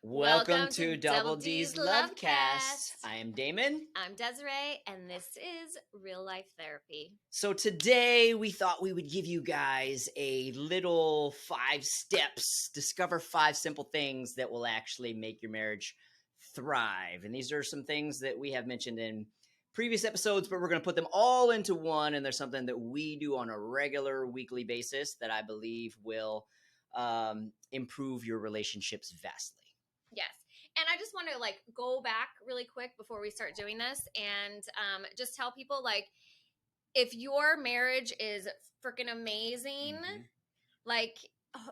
Welcome to Double D's Lovecast. I am Damon. I'm Desiree, and this is Real Life Therapy. So today we thought we would give you guys a little 5 steps, discover 5 simple things that will actually make your marriage thrive. And these are some things that we have mentioned in previous episodes, but we're going to put them all into one. And there's something that we do on a regular weekly basis that I believe will improve your relationships vastly. Yes. And I just want to go back really quick before we start doing this and just tell people if your marriage is freaking amazing,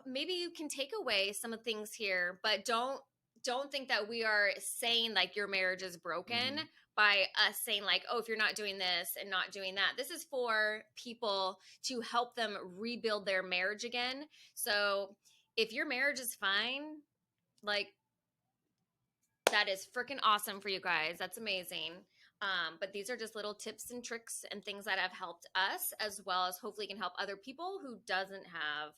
maybe you can take away some of the things here, but don't think that we are saying your marriage is broken by us saying if you're not doing this and not doing that. This is for people to help them rebuild their marriage again. So if your marriage is fine, that is freaking awesome for you guys. That's amazing. But these are just little tips and tricks and things that have helped us, as well as hopefully can help other people who don't have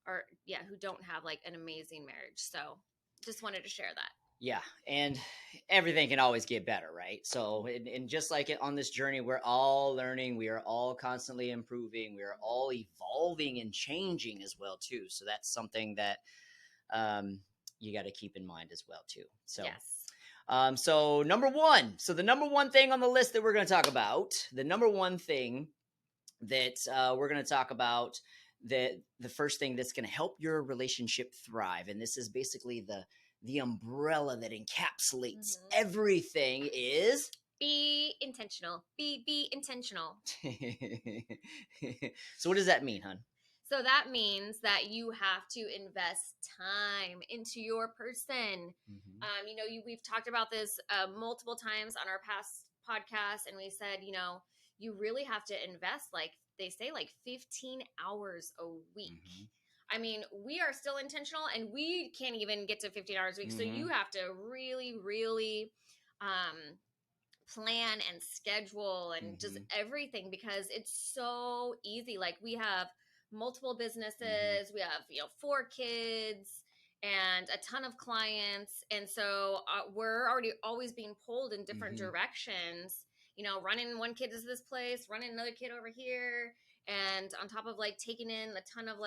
an amazing marriage. So just wanted to share that. Yeah, and everything can always get better, right? So, and just like it on this journey, we're all learning. We are all constantly improving. We are all evolving and changing as well, too. So that's something that you got to keep in mind as well, too. So, yes. So number one. So the number one thing on the list that we're going to talk about, the number one thing that we're going to talk about, the first thing that's going to help your relationship thrive, and this is basically the umbrella that encapsulates everything, is be intentional. Be intentional. So what does that mean, hon? So that means that you have to invest time into your person. We've talked about this multiple times on our past podcasts, and we said, you really have to invest, they say, 15 hours a week. I mean, we are still intentional, and we can't even get to 15 hours a week. So you have to really, really plan and schedule and just everything, because it's so easy. We have multiple businesses, we have 4 kids and a ton of clients, and so we're already always being pulled in different directions, running one kid to this place, running another kid over here, and on top of taking in a ton of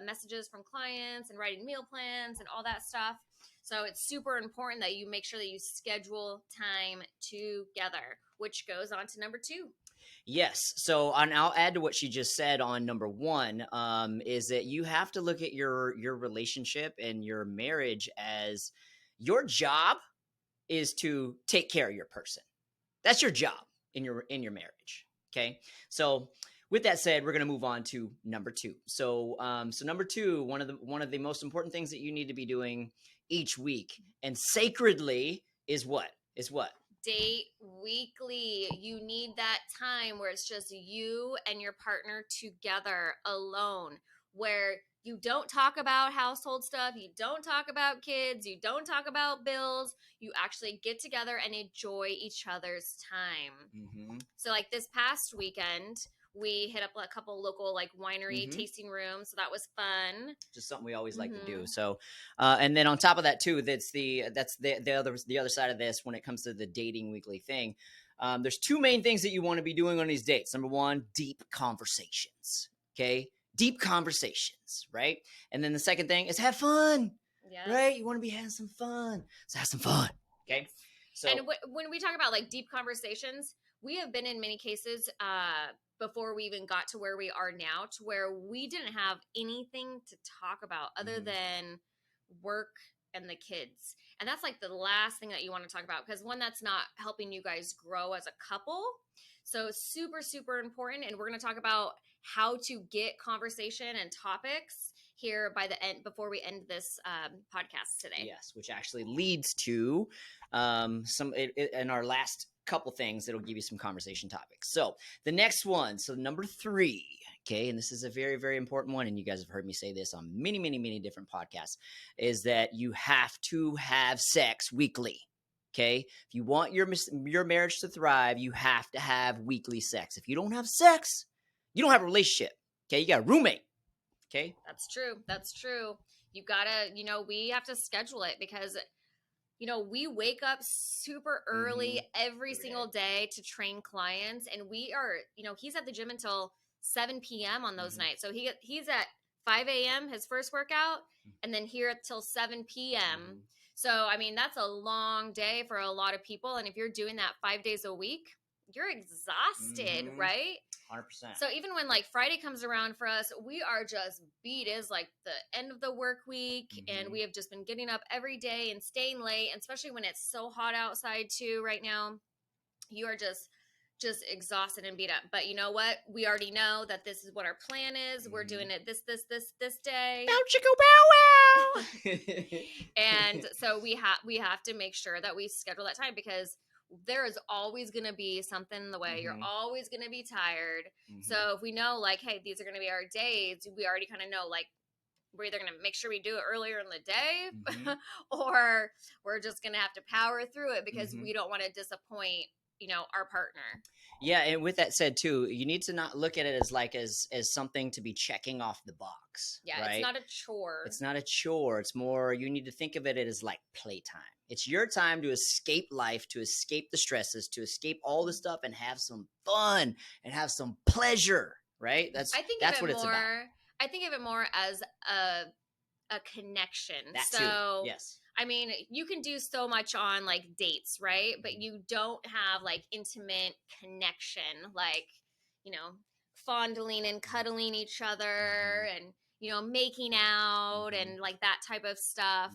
messages from clients and writing meal plans and all that stuff. So it's super important that you make sure that you schedule time together, which goes on to number 2. Yes. So, and I'll add to what she just said on number 1, is that you have to look at your relationship and your marriage as your job is to take care of your person. That's your job in your marriage. Okay. So with that said, we're going to move on to number 2. So, number 2, one of the most important things that you need to be doing each week and sacredly is what? Date weekly. You need that time where it's just you and your partner together alone, where you don't talk about household stuff, you don't talk about kids, you don't talk about bills. You actually get together and enjoy each other's time. So this past weekend, we hit up a couple local winery tasting rooms, so that was fun. Just something we always like to do. So, and then on top of that too, that's the other side of this when it comes to the dating weekly thing. There's 2 main things that you want to be doing on these dates. Number 1, deep conversations. Okay, deep conversations, right? And then the second thing is have fun. Yes. Right? You want to be having some fun. So have some fun. Okay. Yes. So, and when we talk about deep conversations, we have been in many cases before we even got to where we are now, to where we didn't have anything to talk about other than work and the kids. And that's the last thing that you want to talk about, because one, that's not helping you guys grow as a couple. So super, super important. And we're going to talk about how to get conversation and topics here by the end, before we end this podcast today. Yes, which actually leads to in our last couple things that'll give you some conversation topics. So the next one, so number 3, okay, and this is a very, very important one, and you guys have heard me say this on many, many, many different podcasts, is that you have to have sex weekly. Okay, if you want your marriage to thrive, you have to have weekly sex. If you don't have sex, you don't have a relationship. Okay, you got a roommate. Okay, that's true. You gotta, we have to schedule it, because we wake up super early every single day to train clients, and we are, he's at the gym until 7 p.m. on those nights. So he's at 5 a.m. his first workout, and then here till 7 p.m. So, I mean, that's a long day for a lot of people. And if you're doing that 5 days a week, you're exhausted, right? 100%. So even when like Friday comes around for us, we are just beat. It's like the end of the work week, and we have just been getting up every day and staying late, and especially when it's so hot outside too right now. You are just exhausted and beat up. But you know what? We already know that this is what our plan is. We're doing it this day. Bow chicka bow wow. And so we have to make sure that we schedule that time, because there is always going to be something in the way. You're always going to be tired. So if we know, like, hey, these are going to be our days, we already kind of know, like, we're either going to make sure we do it earlier in the day or we're just going to have to power through it, because we don't want to disappoint, our partner. Yeah, and with that said too, you need to not look at it as something to be checking off the box. Yeah, right? It's not a chore. It's not a chore. It's more, you need to think of it as like playtime. It's your time to escape life, to escape the stresses, to escape all the stuff, and have some fun and have some pleasure. Right? That's what it's about. I think of it more as a connection. That so too. Yes. I mean, you can do so much on like dates, right? But you don't have like intimate connection, like, fondling and cuddling each other and, making out and like that type of stuff.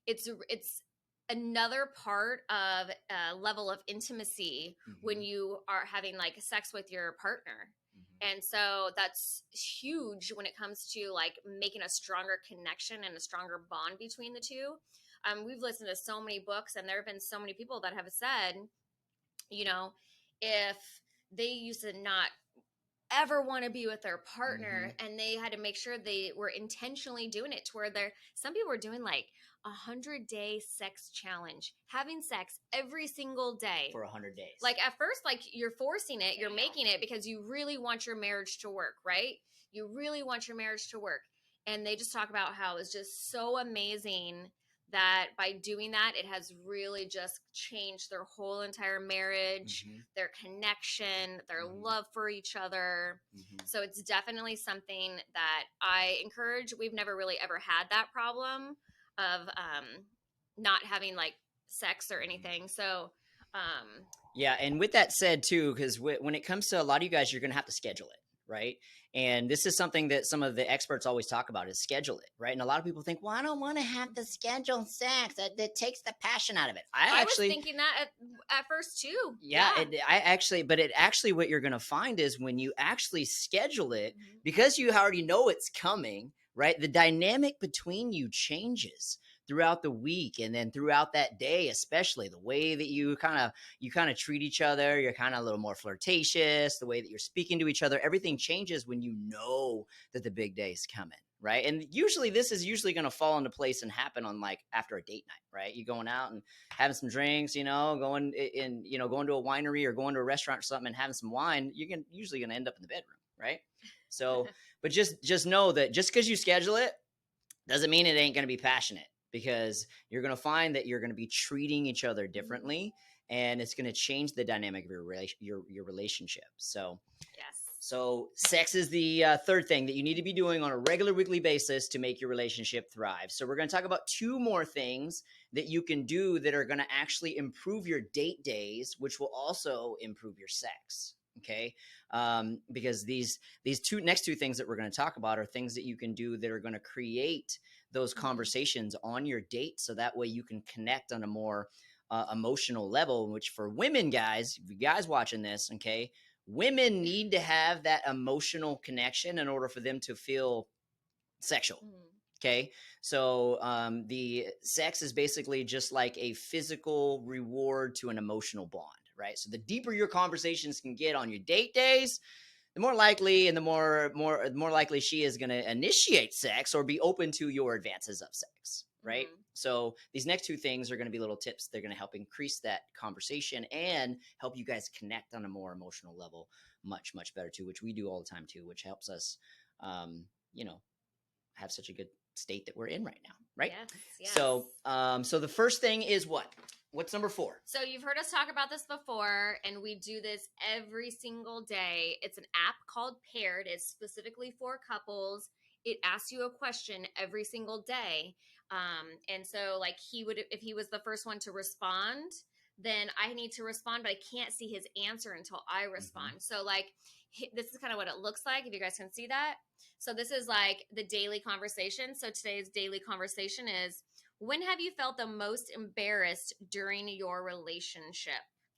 It's another part of a level of intimacy when you are having like sex with your partner. And so that's huge when it comes to like making a stronger connection and a stronger bond between the two. We've listened to so many books, and there have been so many people that have said, if they used to not ever want to be with their partner, and they had to make sure they were intentionally doing it, to where some people were doing like 100-day sex challenge, having sex every single day for 100 days. Like at first, like you're forcing it, you're making it because you really want your marriage to work, right? You really want your marriage to work. And they just talk about how it's just so amazing that by doing that, it has really just changed their whole entire marriage, their connection, their love for each other. So it's definitely something that I encourage. We've never really ever had that problem of not having like sex or anything. So yeah, and with that said too, because when it comes to a lot of you guys, you're going to have to schedule it, right? And this is something that some of the experts always talk about, is schedule it, right? And a lot of people think, well, I don't want to have to schedule sex. That takes the passion out of it. I was thinking that at first too. Yeah. It actually, what you're going to find is when you actually schedule it, because you already know it's coming, right? The dynamic between you changes throughout the week, and then throughout that day, especially the way that you kind of treat each other. You're kind of a little more flirtatious, the way that you're speaking to each other, everything changes when you know that the big day is coming, right? And usually this is going to fall into place and happen on like after a date night, right? You going out and having some drinks, going to a winery or going to a restaurant or something and having some wine, you're usually going to end up in the bedroom, right? So, but just know that just because you schedule it doesn't mean it ain't going to be passionate, because you're going to find that you're going to be treating each other differently, and it's going to change the dynamic of your relationship. So, yes. So sex is the third thing that you need to be doing on a regular weekly basis to make your relationship thrive. So we're going to talk about two more things that you can do that are going to actually improve your date days, which will also improve your sex. Okay. Because these next two things that we're going to talk about are things that you can do that are going to create those conversations on your date. So that way you can connect on a more emotional level, which for women, guys, if you guys watching this, okay, women need to have that emotional connection in order for them to feel sexual. Okay. So the sex is basically just like a physical reward to an emotional bond, right? So the deeper your conversations can get on your date days, the more likely and the more likely she is going to initiate sex or be open to your advances of sex, right? So these next two things are going to be little tips. They're going to help increase that conversation and help you guys connect on a more emotional level much better too, which we do all the time too, which helps us, have such a good state that we're in right now, right? Yes. So the first thing is what? What's number 4? So you've heard us talk about this before, and we do this every single day. It's an app called Paired. It's specifically for couples. It asks you a question every single day. And so like if he was the first one to respond, then I need to respond, but I can't see his answer until I respond. So like this is kind of what it looks like, if you guys can see that. So this is like the daily conversation. So today's daily conversation is, when have you felt the most embarrassed during your relationship?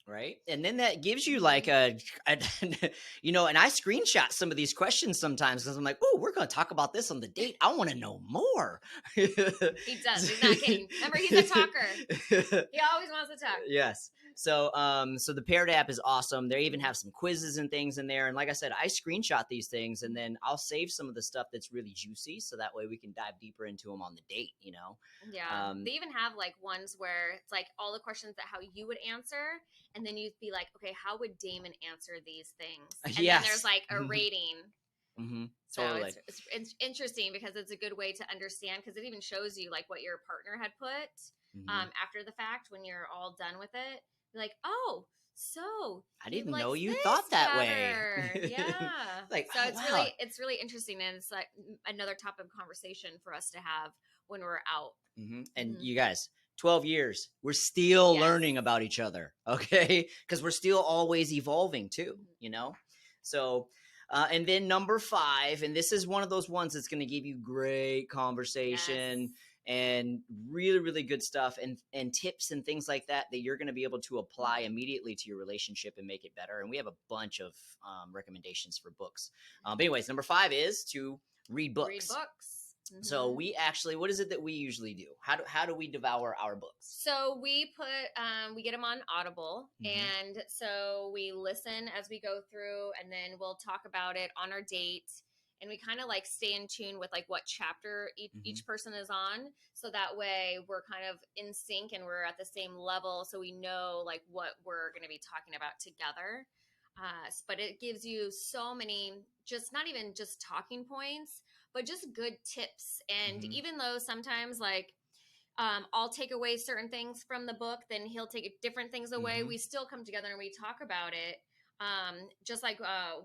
Right. And then that gives you like a you know, and I screenshot some of these questions sometimes because I'm like, oh, we're going to talk about this on the date. I want to know more. He does. He's not kidding. Remember, he's a talker. He always wants to talk. Yes. So the Paired app is awesome. They even have some quizzes and things in there. And like I said, I screenshot these things and then I'll save some of the stuff that's really juicy. So that way we can dive deeper into them on the date, you know? Yeah. They even have like ones where it's like all the questions that how you would answer. And then you'd be like, okay, how would Damon answer these things? And then there's like a rating. So totally. It's interesting because it's a good way to understand, because it even shows you like what your partner had put after the fact when you're all done with it. You're like, oh, so I didn't know you thought that way. Yeah. Like, so wow. it's really interesting, and it's like another topic of conversation for us to have when we're out. And you guys, 12 years, we're still learning about each other, okay? Because we're still always evolving too, you know? So, and then number 5, and this is one of those ones that's going to give you great conversation and really, really good stuff and tips and things like that you're going to be able to apply immediately to your relationship and make it better. And we have a bunch of recommendations for books. But anyways, number 5 is to read books. Read books. So we actually, what is it that we usually do? How do we devour our books? So we we get them on Audible, and so we listen as we go through, and then we'll talk about it on our date, and we kind of like stay in tune with like what chapter each person is on, so that way we're kind of in sync and we're at the same level, so we know like what we're going to be talking about together. But it gives you so many, just not even just talking points, but just good tips. And even though sometimes like I'll take away certain things from the book, then he'll take different things away, we still come together and we talk about it. Just like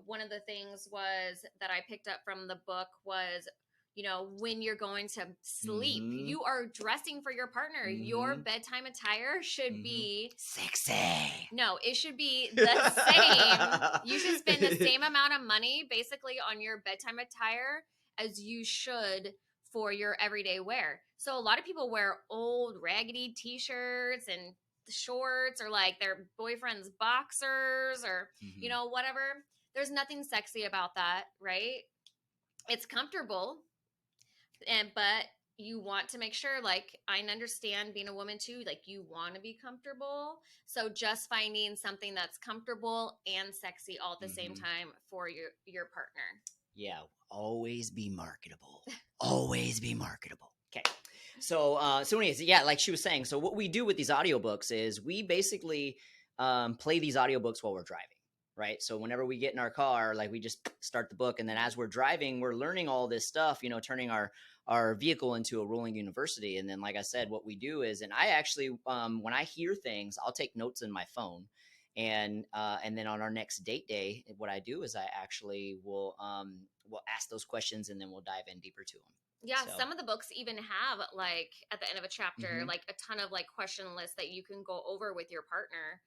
one of the things was that I picked up from the book was, you know, when you're going to sleep, you are dressing for your partner. Your bedtime attire should be sexy. No, it should be the same. You should spend the same amount of money basically on your bedtime attire as you should for your everyday wear. So a lot of people wear old raggedy t-shirts and shorts, or like their boyfriend's boxers, or you know, whatever. There's nothing sexy about that, right? It's comfortable, but you want to make sure, like, I understand being a woman too, like you want to be comfortable. So just finding something that's comfortable and sexy all at the same time for your partner. Yeah, always be marketable. Always be marketable. Okay. So anyways, yeah, like she was saying, so what we do with these audiobooks is we basically play these audiobooks while we're driving, right? So whenever we get in our car, like we just start the book, and then as we're driving, we're learning all this stuff, you know, turning our vehicle into a rolling university. And then, like I said, what we do is, and I actually, when I hear things, I'll take notes in my phone. And then on our next date day, what I do is I actually will ask those questions, and then we'll dive in deeper to them. Yeah, so some of the books even have like at the end of a chapter, like a ton of like question lists that you can go over with your partner.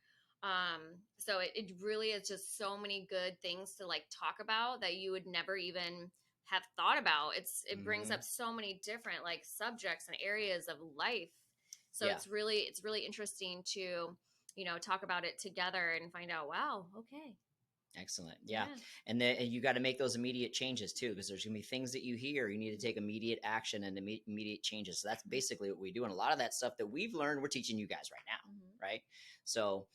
So it really is just so many good things to like talk about that you would never even have thought about. It brings up so many different like subjects and areas of life. So it's really interesting to, you know, talk about it together and find out, wow, okay. Excellent. Yeah. And then you got to make those immediate changes too, because there's going to be things that you hear, you need to take immediate action and immediate changes. So that's basically what we do. And a lot of that stuff that we've learned, we're teaching you guys right now. Right. So,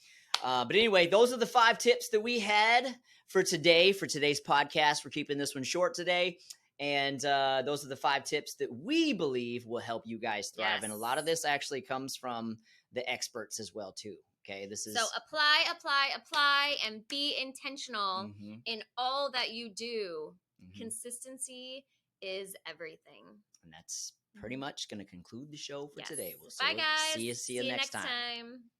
but anyway, those are the 5 tips that we had for today's podcast. We're keeping this one short today. And those are the 5 tips that we believe will help you guys thrive. Yes. And a lot of this actually comes from the experts as well too. Okay, this is so apply, and be intentional in all that you do. Consistency is everything. And that's pretty much going to conclude the show for Yes. today. Bye, guys. See you next time.